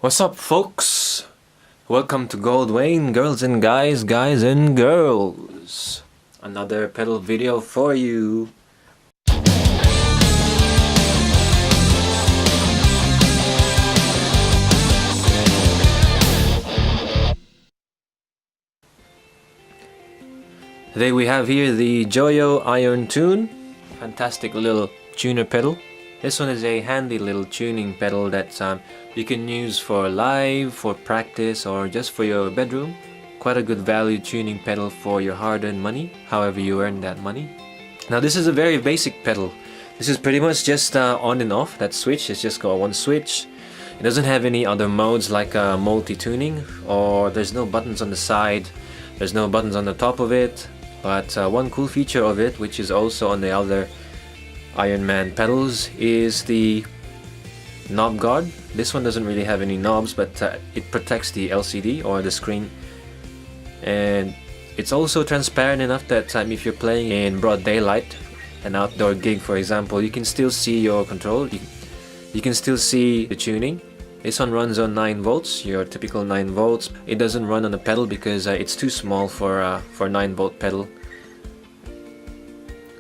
What's up, folks? Welcome to Goldwayne, girls and guys, guys and girls. Another pedal video for you. Today we have here the Joyo Irontune. Fantastic little tuner pedal. This one is a handy little tuning pedal that you can use for live, for practice, or just for your bedroom. Quite a good value tuning pedal for your hard-earned money, however you earn that money. Now this is a very basic pedal. This is pretty much just on and off. That switch is just got one switch. It doesn't have any other modes like multi-tuning, or there's no buttons on the side. There's no buttons on the top of it. But one cool feature of it, which is also on the other Iron Man pedals, is the knob guard. This one doesn't really have any knobs, but it protects the LCD or the screen, and it's also transparent enough that if you're playing in broad daylight, an outdoor gig for example, you can still see your control. You can still see the tuning. This one runs on 9 volts, your typical 9 volts. It doesn't run on the pedal because it's too small for a 9 volt pedal.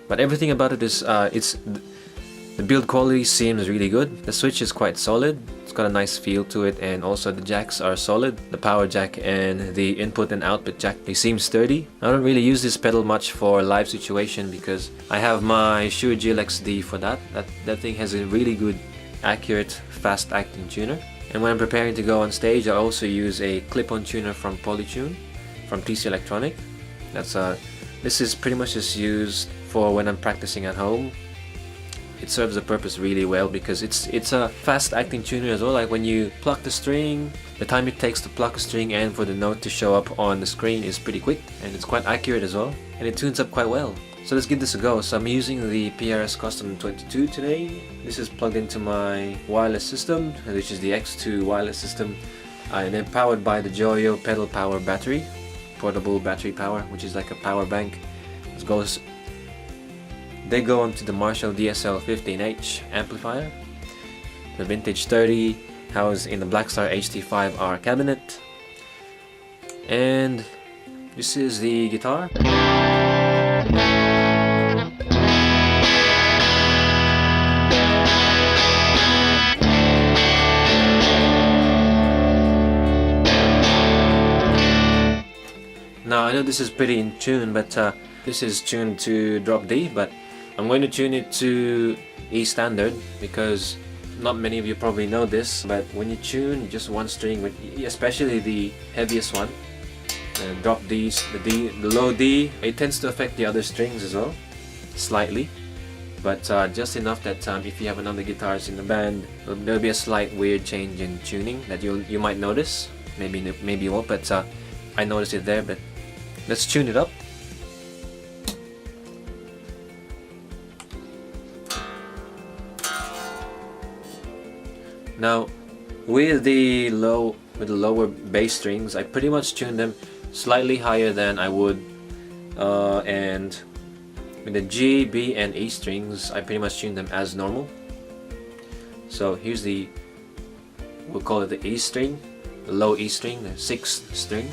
But everything about it is, the build quality seems really good. The switch is quite solid. It's got a nice feel to it, and also the jacks are solid. The power jack and the input and output jack, they seem sturdy. I don't really use this pedal much for live situation because I have my Shure GLX-D for that. That thing has a really good, accurate, fast-acting tuner. And when I'm preparing to go on stage, I also use a clip-on tuner from Polytune, from TC Electronic. This is pretty much just used for when I'm practicing at home. It serves the purpose really well because it's a fast-acting tuner as well. Like when you pluck the string, the time it takes to pluck a string and for the note to show up on the screen is pretty quick, and it's quite accurate as well, and it tunes up quite well. So let's give this a go. So I'm using the PRS Custom 22 today. This is plugged into my wireless system, which is the X2 wireless system, and then powered by the Joyo pedal power battery, portable battery power, which is like a power bank. They go onto the Marshall DSL 15H amplifier, the Vintage 30 housed in the Blackstar HT5R cabinet, and this is the guitar. Now I know this is pretty in tune, but this is tuned to drop D, but I'm going to tune it to E standard because not many of you probably know this, but when you tune just one string, especially the heaviest one, the drop D, the low D, it tends to affect the other strings as well, slightly, but just enough that if you have another guitarist in the band, there'll be a slight weird change in tuning that you might notice. Maybe you won't, but I noticed it there. But let's tune it up. Now, with the lower bass strings, I pretty much tune them slightly higher than I would, and with the G, B, and E strings, I pretty much tune them as normal. So here's we'll call it the E string, the low E string, the 6th string.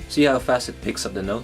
See how fast it picks up the note?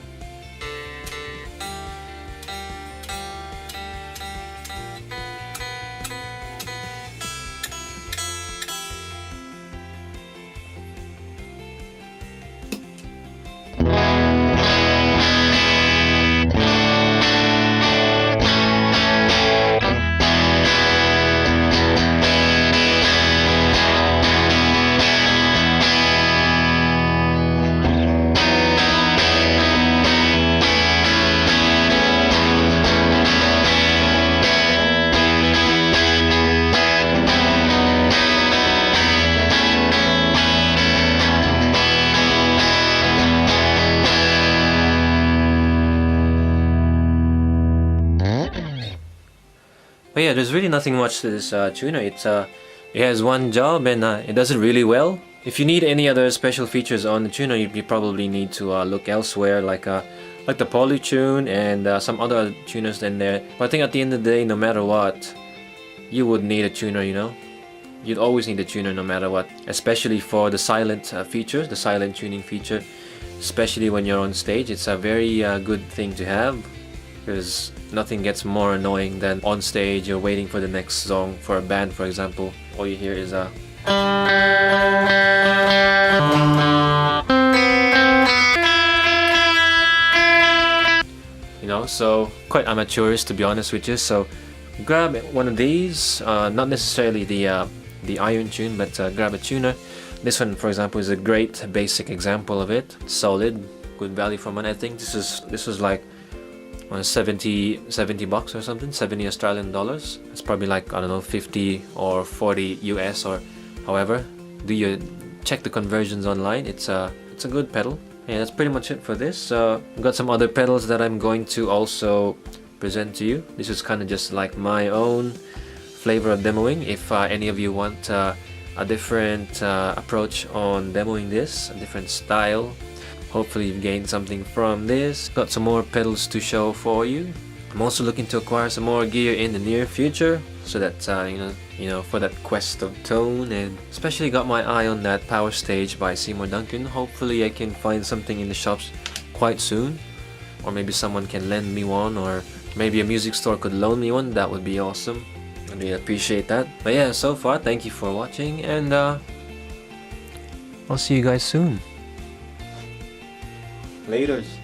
But yeah, there's really nothing much to this tuner. It has one job and it does it really well. If you need any other special features on the tuner, you probably need to look elsewhere, like the Polytune and some other tuners in there. But I think at the end of the day, no matter what, you would need a tuner, you know? You'd always need a tuner no matter what, especially for the silent features, the silent tuning feature. Especially when you're on stage, it's a very good thing to have, because nothing gets more annoying than on stage you're waiting for the next song. For a band, for example, all you hear is a you know, so quite amateurish, to be honest with you. So grab one of these, not necessarily the Irontune, but grab a tuner. This one, for example, is a great basic example of it. Solid, good value for money. I think this was like 70 bucks or something, 70 Australian dollars. It's probably like, I don't know, 50 or 40 US or however. Do you check the conversions online? It's a good pedal. Yeah, that's pretty much it for this. I've got some other pedals that I'm going to also present to you. This is kind of just like my own flavor of demoing. If any of you want a different approach on demoing this, a different style, hopefully you've gained something from this. Got some more pedals to show for you. I'm also looking to acquire some more gear in the near future, so that you know, for that quest of tone, and especially got my eye on that Power Stage by Seymour Duncan. Hopefully I can find something in the shops quite soon, or maybe someone can lend me one, or maybe a music store could loan me one. That would be awesome. I really appreciate that. But yeah, so far, thank you for watching, and I'll see you guys soon. Laters.